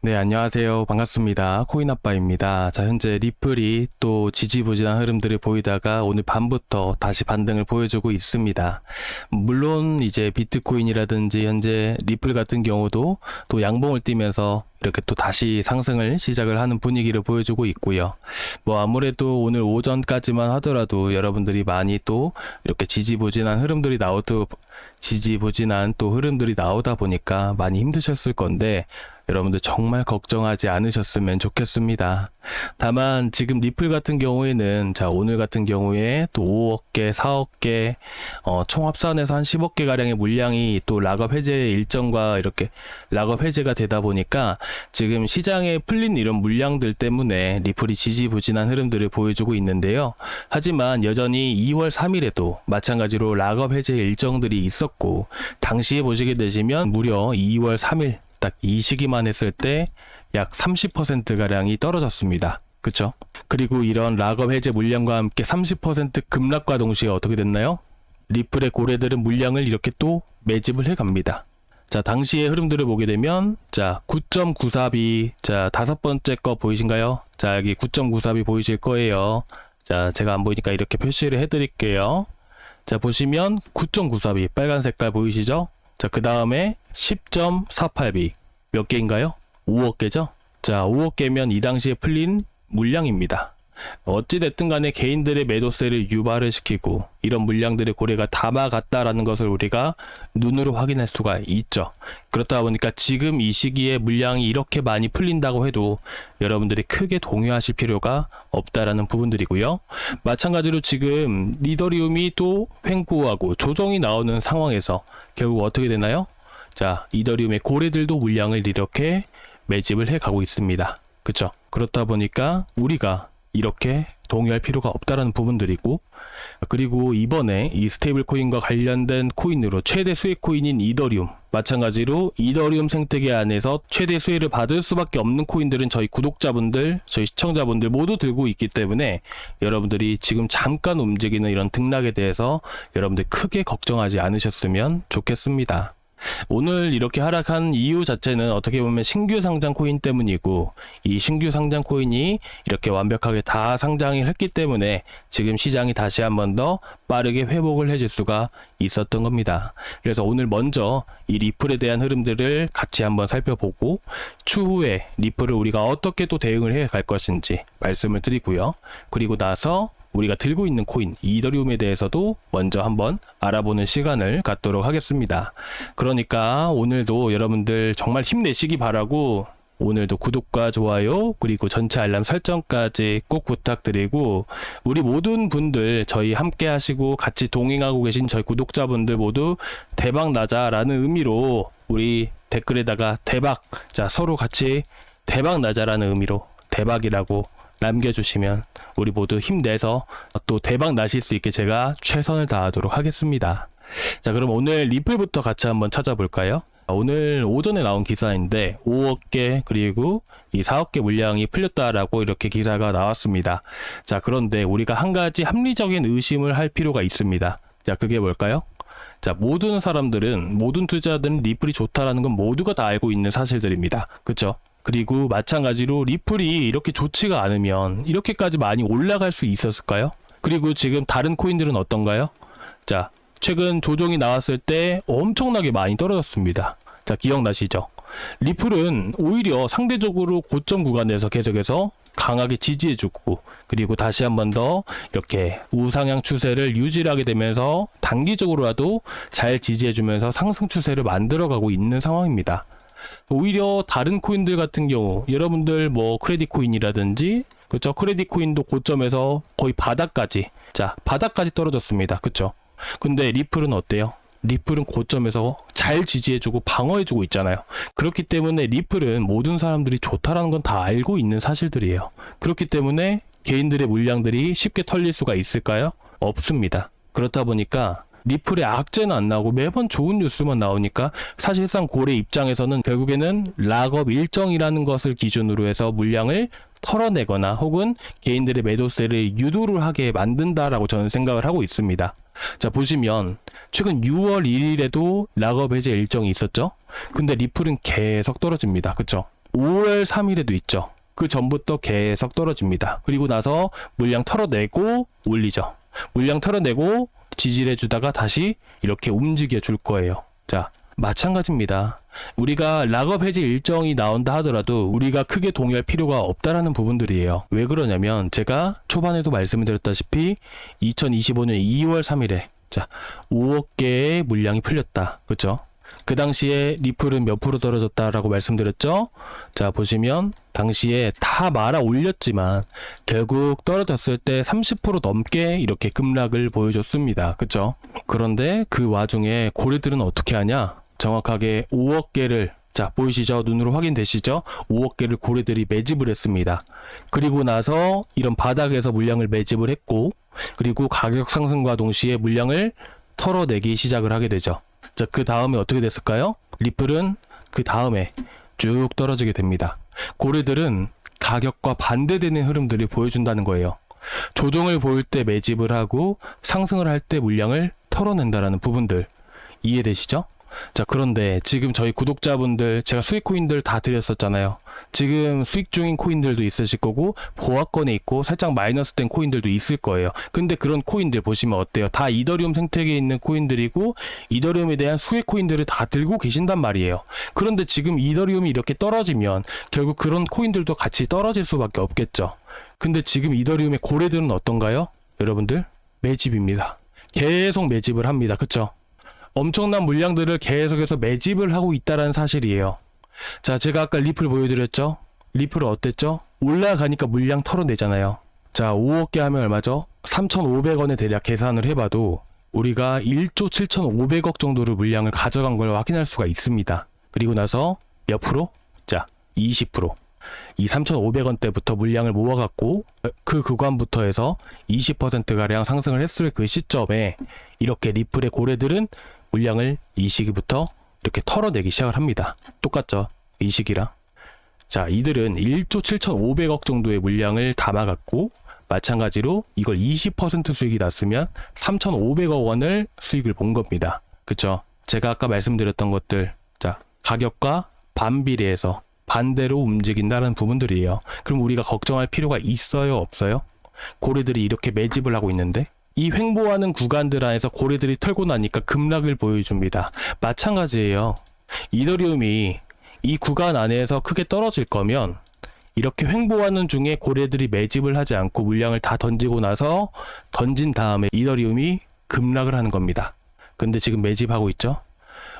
네, 안녕하세요. 반갑습니다. 코인아빠입니다. 자, 현재 리플이 또 지지부진한 흐름들을 보이다가 오늘 밤부터 다시 반등을 보여주고 있습니다. 물론 이제 비트코인이라든지 현재 리플 같은 경우도 또 양봉을 띠면서 이렇게 또 다시 상승을 시작을 하는 분위기를 보여주고 있고요. 뭐 아무래도 오늘 오전까지만 하더라도 여러분들이 많이 또 이렇게 지지부진한 흐름들이 나오다 보니까 많이 힘드셨을 건데 여러분들 정말 걱정하지 않으셨으면 좋겠습니다. 다만 지금 리플 같은 경우에는 오늘 같은 경우에 또 5억 개, 4억 개, 총 합산해서 한 10억 개 가량의 물량이 또 락업 해제 일정과 이렇게 락업 해제가 되다 보니까 지금 시장에 풀린 이런 물량들 때문에 리플이 지지부진한 흐름들을 보여주고 있는데요. 하지만 여전히 2월 3일에도 마찬가지로 락업 해제 일정들이 있었고 당시에 보시게 되시면 무려 2월 3일 딱 이 시기만 했을 때 약 30%가량이 떨어졌습니다. 그쵸? 그리고 이런 락업 해제 물량과 함께 30% 급락과 동시에 어떻게 됐나요? 리플의 고래들은 물량을 이렇게 또 매집을 해 갑니다. 자, 당시의 흐름들을 보게 되면 9.94B, 다섯 번째 거 보이신가요? 자, 여기 9.94B 보이실 거예요. 자, 제가 안 보이니까 이렇게 표시를 해 드릴게요. 자, 보시면 9.94B 빨간 색깔 보이시죠? 자, 그 다음에 10.48B 몇 개인가요? 5억 개죠? 자, 5억 개면 이 당시에 풀린 물량입니다. 어찌됐든 간에 개인들의 매도세를 유발을 시키고 이런 물량들의 고래가 다 막았다라는 것을 우리가 눈으로 확인할 수가 있죠. 그렇다 보니까 지금 이 시기에 물량이 이렇게 많이 풀린다고 해도 여러분들이 크게 동요하실 필요가 없다라는 부분들이고요. 마찬가지로 지금 이더리움이 또 횡보하고 조정이 나오는 상황에서 결국 어떻게 되나요? 자, 이더리움의 고래들도 물량을 이렇게 매집을 해 가고 있습니다. 그쵸? 그렇다 보니까 우리가 이렇게 동의할 필요가 없다라는 부분들이고, 그리고 이번에 이 스테이블 코인과 관련된 코인으로 최대 수익 코인인 이더리움, 마찬가지로 이더리움 생태계 안에서 최대 수혜를 받을 수밖에 없는 코인들은 저희 구독자분들, 저희 시청자분들 모두 들고 있기 때문에 여러분들이 지금 잠깐 움직이는 이런 등락에 대해서 여러분들 크게 걱정하지 않으셨으면 좋겠습니다. 오늘 이렇게 하락한 이유 자체는 어떻게 보면 신규 상장 코인 때문이고, 이 신규 상장 코인이 이렇게 완벽하게 다 상장을 했기 때문에 지금 시장이 다시 한 번 더 빠르게 회복을 해줄 수가 있었던 겁니다. 그래서 오늘 먼저 이 리플에 대한 흐름들을 같이 한번 살펴보고 추후에 리플을 우리가 어떻게 또 대응을 해 갈 것인지 말씀을 드리고요. 그리고 나서 우리가 들고 있는 코인 이더리움에 대해서도 먼저 한번 알아보는 시간을 갖도록 하겠습니다. 그러니까 오늘도 여러분들 정말 힘내시기 바라고, 오늘도 구독과 좋아요 그리고 전체 알람 설정까지 꼭 부탁드리고, 우리 모든 분들 저희 함께 하시고 같이 동행하고 계신 저희 구독자분들 모두 대박 나자라는 의미로 우리 댓글에다가 대박, 서로 같이 대박 나자라는 의미로 대박이라고 남겨주시면 우리 모두 힘내서 또 대박 나실 수 있게 제가 최선을 다하도록 하겠습니다. 자, 그럼 오늘 리플부터 같이 한번 찾아볼까요? 오늘 오전에 나온 기사인데 5억 개 그리고 이 4억 개 물량이 풀렸다라고 이렇게 기사가 나왔습니다. 자, 그런데 우리가 한 가지 합리적인 의심을 할 필요가 있습니다. 자, 그게 뭘까요? 자, 모든 사람들은, 모든 투자자들은 리플이 좋다라는 건 모두가 다 알고 있는 사실들입니다. 그쵸? 그리고 마찬가지로 리플이 이렇게 좋지가 않으면 이렇게까지 많이 올라갈 수 있었을까요? 그리고 지금 다른 코인들은 어떤가요? 자, 최근 조정이 나왔을 때 엄청나게 많이 떨어졌습니다. 자, 기억나시죠? 리플은 오히려 상대적으로 고점 구간에서 계속해서 강하게 지지해주고, 그리고 다시 한 번 더 이렇게 우상향 추세를 유지하게 되면서 단기적으로라도 잘 지지해주면서 상승 추세를 만들어가고 있는 상황입니다. 오히려 다른 코인들 같은 경우, 여러분들 뭐 크레딧 코인이라든지, 그쵸? 크레딧 코인도 고점에서 거의 바닥까지, 바닥까지 떨어졌습니다. 그쵸? 근데 리플은 어때요? 리플은 고점에서 잘 지지해주고 방어해주고 있잖아요. 그렇기 때문에 리플은 모든 사람들이 좋다라는 건 다 알고 있는 사실들이에요. 그렇기 때문에 개인들의 물량들이 쉽게 털릴 수가 있을까요? 없습니다. 그렇다 보니까 리플의 악재는 안 나오고 매번 좋은 뉴스만 나오니까 사실상 고래 입장에서는 결국에는 락업 일정이라는 것을 기준으로 해서 물량을 털어내거나 혹은 개인들의 매도세를 유도를 하게 만든다라고 저는 생각을 하고 있습니다. 자, 보시면 최근 6월 1일에도 락업 해제 일정이 있었죠. 근데 리플은 계속 떨어집니다. 그쵸? 5월 3일에도 있죠. 그 전부터 계속 떨어집니다. 그리고 나서 물량 털어내고 올리죠. 물량 털어내고 지지해 주다가 다시 이렇게 움직여 줄 거예요. 자, 마찬가지입니다. 우리가 락업 해지 일정이 나온다 하더라도 우리가 크게 동요할 필요가 없다라는 부분들이에요. 왜 그러냐면 제가 초반에도 말씀을 드렸다시피 2025년 2월 3일에 자 5억 개의 물량이 풀렸다. 그렇죠? 그 당시에 리플은 몇 프로 떨어졌다라고 말씀드렸죠? 자, 보시면 당시에 다 말아 올렸지만 결국 떨어졌을 때 30% 넘게 이렇게 급락을 보여줬습니다. 그쵸? 그런데 그 와중에 고래들은 어떻게 하냐? 정확하게 5억 개를 자, 보이시죠? 눈으로 확인되시죠? 5억 개를 고래들이 매집을 했습니다. 그리고 나서 이런 바닥에서 물량을 매집을 했고, 그리고 가격 상승과 동시에 물량을 털어내기 시작을 하게 되죠. 자, 그 다음에 어떻게 됐을까요? 리플은 그 다음에 쭉 떨어지게 됩니다. 고래들은 가격과 반대되는 흐름들을 보여준다는 거예요. 조정을 보일 때 매집을 하고 상승을 할 때 물량을 털어낸다라는 부분들 이해되시죠? 자, 그런데 지금 저희 구독자분들 제가 수익 코인들 다 드렸었잖아요. 지금 수익 중인 코인들도 있으실 거고 보합권에 있고 살짝 마이너스 된 코인들도 있을 거예요. 근데 그런 코인들 보시면 어때요? 다 이더리움 생태계에 있는 코인들이고 이더리움에 대한 수익 코인들을 다 들고 계신단 말이에요. 그런데 지금 이더리움이 이렇게 떨어지면 결국 그런 코인들도 같이 떨어질 수밖에 없겠죠. 근데 지금 이더리움의 고래들은 어떤가요? 여러분들 매집입니다. 계속 매집을 합니다. 그쵸? 엄청난 물량들을 계속해서 매집을 하고 있다는 사실이에요. 자, 제가 아까 리플 보여드렸죠? 리플은 어땠죠? 올라가니까 물량 털어내잖아요. 자, 5억 개 하면 얼마죠? 3,500원에 대략 계산을 해봐도 우리가 1조 7,500억 정도를 물량을 가져간 걸 확인할 수가 있습니다. 그리고 나서 몇 프로? 자, 20%. 이 3,500원대부터 물량을 모아갖고 그 구간부터 해서 20%가량 상승을 했을 그 시점에 이렇게 리플의 고래들은 물량을 이 시기부터 이렇게 털어내기 시작을 합니다. 똑같죠? 이 시기랑. 자, 이들은 1조 7,500억 정도의 물량을 담아갖고 마찬가지로 이걸 20% 수익이 났으면 3,500억 원을 수익을 본 겁니다. 그쵸? 제가 아까 말씀드렸던 것들, 자, 가격과 반비례해서 반대로 움직인다는 부분들이에요. 그럼 우리가 걱정할 필요가 있어요? 없어요? 고래들이 이렇게 매집을 하고 있는데 이 횡보하는 구간들 안에서 고래들이 털고 나니까 급락을 보여줍니다. 마찬가지예요. 이더리움이 이 구간 안에서 크게 떨어질 거면 이렇게 횡보하는 중에 고래들이 매집을 하지 않고 물량을 다 던지고 나서 던진 다음에 이더리움이 급락을 하는 겁니다. 근데 지금 매집하고 있죠?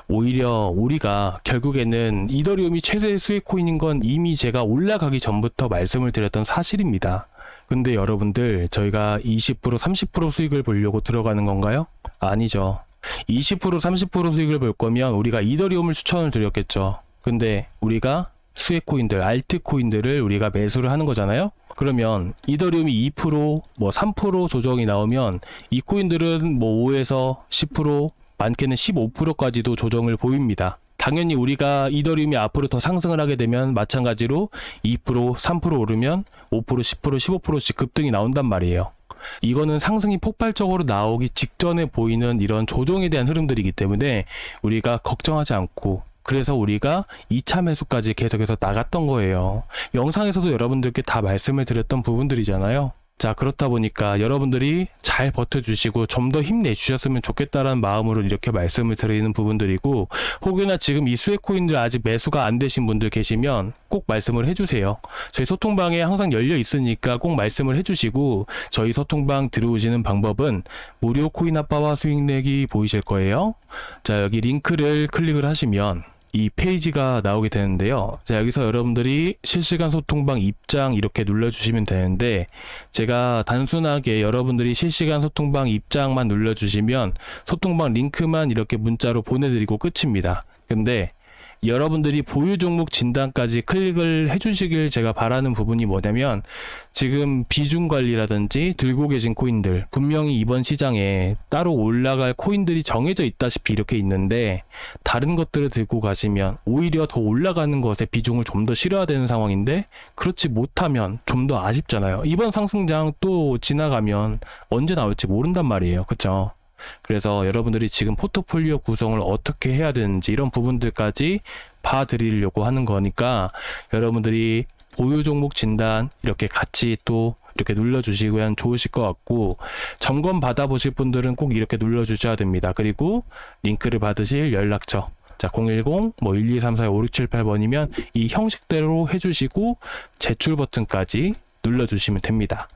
오히려 우리가 결국에는 이더리움이 최대 수익 코인인 건 이미 제가 올라가기 전부터 말씀을 드렸던 사실입니다. 근데 여러분들 저희가 20% 30% 수익을 보려고 들어가는 건가요? 아니죠. 20% 30% 수익을 볼 거면 우리가 이더리움을 추천을 드렸겠죠. 근데 우리가 수익 코인들, 알트 코인들을 우리가 매수를 하는 거잖아요. 그러면 이더리움이 2%, 뭐 3% 조정이 나오면 이 코인들은 뭐 5에서 10%, 많게는 15%까지도 조정을 보입니다. 당연히 우리가 이더리움이 앞으로 더 상승을 하게 되면 마찬가지로 2%, 3% 오르면 5%, 10%, 15%씩 급등이 나온단 말이에요. 이거는 상승이 폭발적으로 나오기 직전에 보이는 이런 조정에 대한 흐름들이기 때문에 우리가 걱정하지 않고 그래서 우리가 2차 매수까지 계속해서 나갔던 거예요. 영상에서도 여러분들께 다 말씀을 드렸던 부분들이잖아요. 자, 그렇다 보니까 여러분들이 잘 버텨주시고 좀 더 힘내주셨으면 좋겠다라는 마음으로 이렇게 말씀을 드리는 부분들이고 혹여나 지금 이 수익 코인들 아직 매수가 안 되신 분들 계시면 꼭 말씀을 해주세요. 저희 소통방에 항상 열려 있으니까 꼭 말씀을 해주시고 저희 소통방 들어오시는 방법은 무료 코인 아빠와 수익 내기 보이실 거예요. 자, 여기 링크를 클릭을 하시면 이 페이지가 나오게 되는데요. 자, 여기서 여러분들이 실시간 소통방 입장 이렇게 눌러주시면 되는데 제가 단순하게 여러분들이 실시간 소통방 입장만 눌러주시면 소통방 링크만 이렇게 문자로 보내드리고 끝입니다. 근데 여러분들이 보유 종목 진단까지 클릭을 해주시길 제가 바라는 부분이 뭐냐면 지금 비중 관리라든지 들고 계신 코인들 분명히 이번 시장에 따로 올라갈 코인들이 정해져 있다시피 이렇게 있는데 다른 것들을 들고 가시면 오히려 더 올라가는 것에 비중을 좀 더 실어야 되는 상황인데 그렇지 못하면 좀 더 아쉽잖아요. 이번 상승장 또 지나가면 언제 나올지 모른단 말이에요. 그쵸? 그래서 여러분들이 지금 포트폴리오 구성을 어떻게 해야 되는지 이런 부분들까지 봐드리려고 하는 거니까 여러분들이 보유 종목 진단 이렇게 같이 또 이렇게 눌러주시면 좋으실 것 같고, 점검 받아보실 분들은 꼭 이렇게 눌러주셔야 됩니다. 그리고 링크를 받으실 연락처, 자 010 1234-5678번이면 이 형식대로 해주시고 제출 버튼까지 눌러주시면 됩니다.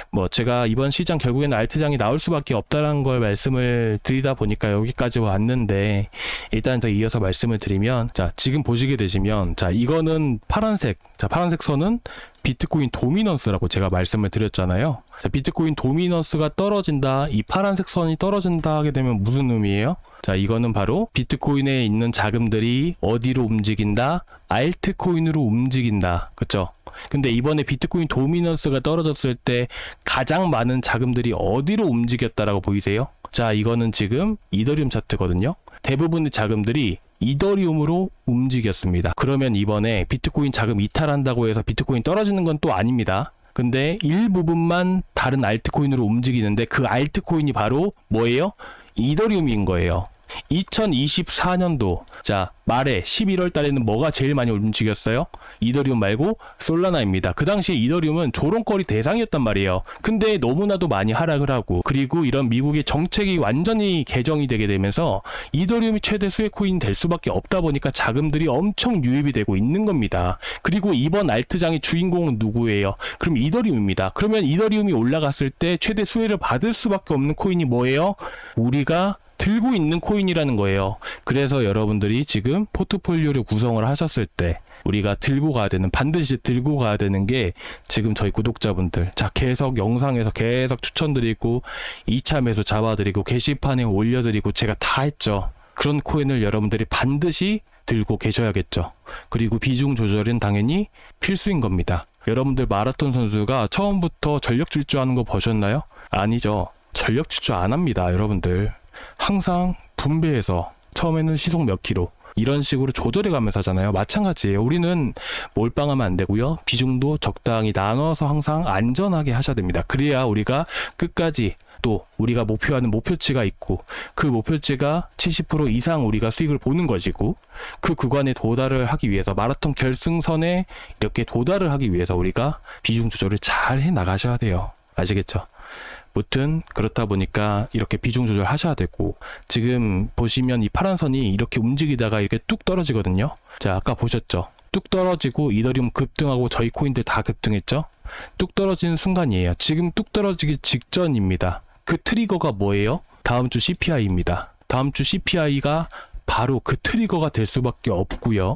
뭐 제가 이번 시장 결국에는 알트장이 나올 수밖에 없다는 걸 말씀을 드리다 보니까 여기까지 왔는데, 일단 더 이어서 말씀을 드리면, 자 지금 보시게 되시면, 자 이거는 파란색, 자 파란색 선은 비트코인 도미넌스라고 제가 말씀을 드렸잖아요. 자 비트코인 도미넌스가 떨어진다, 이 파란색 선이 떨어진다 하게 되면 무슨 의미예요? 자 이거는 바로 비트코인에 있는 자금들이 어디로 움직인다? 알트코인으로 움직인다. 그쵸? 근데 이번에 비트코인 도미넌스가 떨어졌을 때 가장 많은 자금들이 어디로 움직였다라고 보이세요? 자 이거는 지금 이더리움 차트거든요. 대부분의 자금들이 이더리움으로 움직였습니다. 그러면 이번에 비트코인 자금 이탈한다고 해서 비트코인 떨어지는 건 또 아닙니다. 근데 일부분만 다른 알트코인으로 움직이는데, 그 알트코인이 바로 뭐예요? 이더리움인 거예요. 2024년도 자 말에 11월 달에는 뭐가 제일 많이 움직였어요? 이더리움 말고 솔라나입니다. 그 당시에 이더리움은 조롱거리 대상이었단 말이에요. 근데 너무나도 많이 하락을 하고, 그리고 이런 미국의 정책이 완전히 개정이 되게 되면서 이더리움이 최대 수혜 코인이 될 수밖에 없다 보니까 자금들이 엄청 유입이 되고 있는 겁니다. 그리고 이번 알트장의 주인공은 누구예요? 그럼 이더리움입니다. 그러면 이더리움이 올라갔을 때 최대 수혜를 받을 수밖에 없는 코인이 뭐예요? 우리가 들고 있는 코인이라는 거예요. 그래서 여러분들이 지금 포트폴리오를 구성을 하셨을 때 우리가 들고 가야 되는, 반드시 들고 가야 되는 게, 지금 저희 구독자분들 자 계속 영상에서 계속 추천드리고 2차 매수 잡아드리고 게시판에 올려드리고 제가 다 했죠. 그런 코인을 여러분들이 반드시 들고 계셔야겠죠. 그리고 비중 조절은 당연히 필수인 겁니다. 여러분들 마라톤 선수가 처음부터 전력 질주하는 거 보셨나요? 아니죠. 전력 질주 안 합니다. 여러분들 항상 분배해서 처음에는 시속 몇 킬로 이런 식으로 조절해 가면서 하잖아요. 마찬가지예요. 우리는 몰빵하면 안 되고요. 비중도 적당히 나눠서 항상 안전하게 하셔야 됩니다. 그래야 우리가 끝까지, 또 우리가 목표하는 목표치가 있고, 그 목표치가 70% 이상 우리가 수익을 보는 것이고, 그 구간에 도달을 하기 위해서, 마라톤 결승선에 이렇게 도달을 하기 위해서 우리가 비중 조절을 잘 해 나가셔야 돼요. 아시겠죠? 무튼 그렇다 보니까 이렇게 비중 조절 하셔야 되고, 지금 보시면 이 파란 선이 이렇게 움직이다가 이렇게 뚝 떨어지거든요. 자 아까 보셨죠? 뚝 떨어지고 이더리움 급등하고 저희 코인들 다 급등했죠? 뚝 떨어지는 순간이에요. 지금 뚝 떨어지기 직전입니다. 그 트리거가 뭐예요? 다음 주 CPI입니다. 다음 주 CPI가 바로 그 트리거가 될 수밖에 없고요.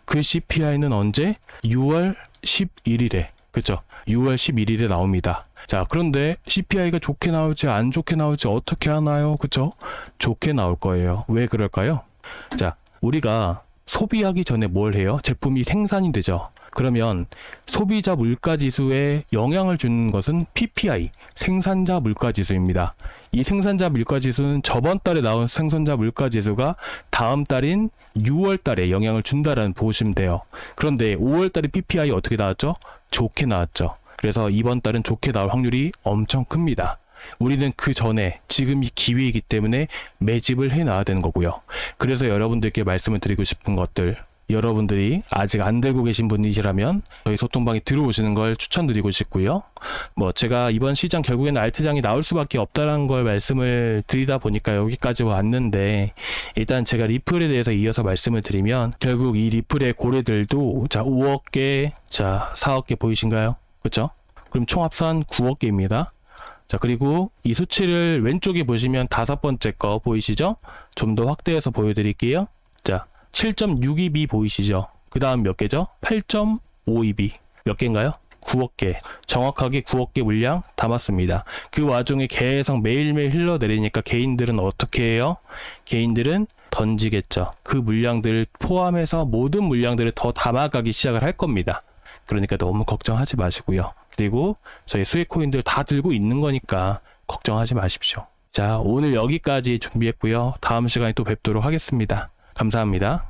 그 CPI는 언제? 6월 11일에, 그죠? 6월 11일에 나옵니다. 자 그런데 CPI가 좋게 나올지 안 좋게 나올지 어떻게 하나요? 그쵸? 좋게 나올 거예요. 왜 그럴까요? 자 우리가 소비하기 전에 뭘 해요? 제품이 생산이 되죠. 그러면 소비자 물가지수에 영향을 주는 것은 PPI, 생산자 물가지수입니다. 이 생산자 물가지수는 저번 달에 나온 생산자 물가지수가 다음 달인 6월 달에 영향을 준다라는 보시면 돼요. 그런데 5월 달에 PPI 어떻게 나왔죠? 좋게 나왔죠. 그래서 이번 달은 좋게 나올 확률이 엄청 큽니다. 우리는 그 전에 지금이 기회이기 때문에 매집을 해 놔야 되는 거고요. 그래서 여러분들께 말씀을 드리고 싶은 것들, 여러분들이 아직 안 들고 계신 분이시라면 저희 소통방에 들어오시는 걸 추천드리고 싶고요. 뭐 제가 이번 시장 결국에는 알트장이 나올 수밖에 없다는 걸 말씀을 드리다 보니까 여기까지 왔는데, 일단 제가 리플에 대해서 이어서 말씀을 드리면, 결국 이 리플의 고래들도 자 5억 개, 자 4억 개 보이신가요? 그렇죠? 그럼 총 합산 9억 개입니다. 자 그리고 이 수치를 왼쪽에 보시면 5번째 거 보이시죠? 좀 더 확대해서 보여드릴게요. 자 7.62B 보이시죠? 그 다음 몇 개죠? 8.52B 몇 개인가요? 9억 개. 정확하게 9억 개 물량 담았습니다. 그 와중에 계속 매일매일 흘러내리니까 개인들은 어떻게 해요? 개인들은 던지겠죠. 그 물량들을 포함해서 모든 물량들을 더 담아가기 시작을 할 겁니다. 그러니까 너무 걱정하지 마시고요. 그리고 저희 수익 코인들 다 들고 있는 거니까 걱정하지 마십시오. 자, 오늘 여기까지 준비했고요. 다음 시간에 또 뵙도록 하겠습니다. 감사합니다.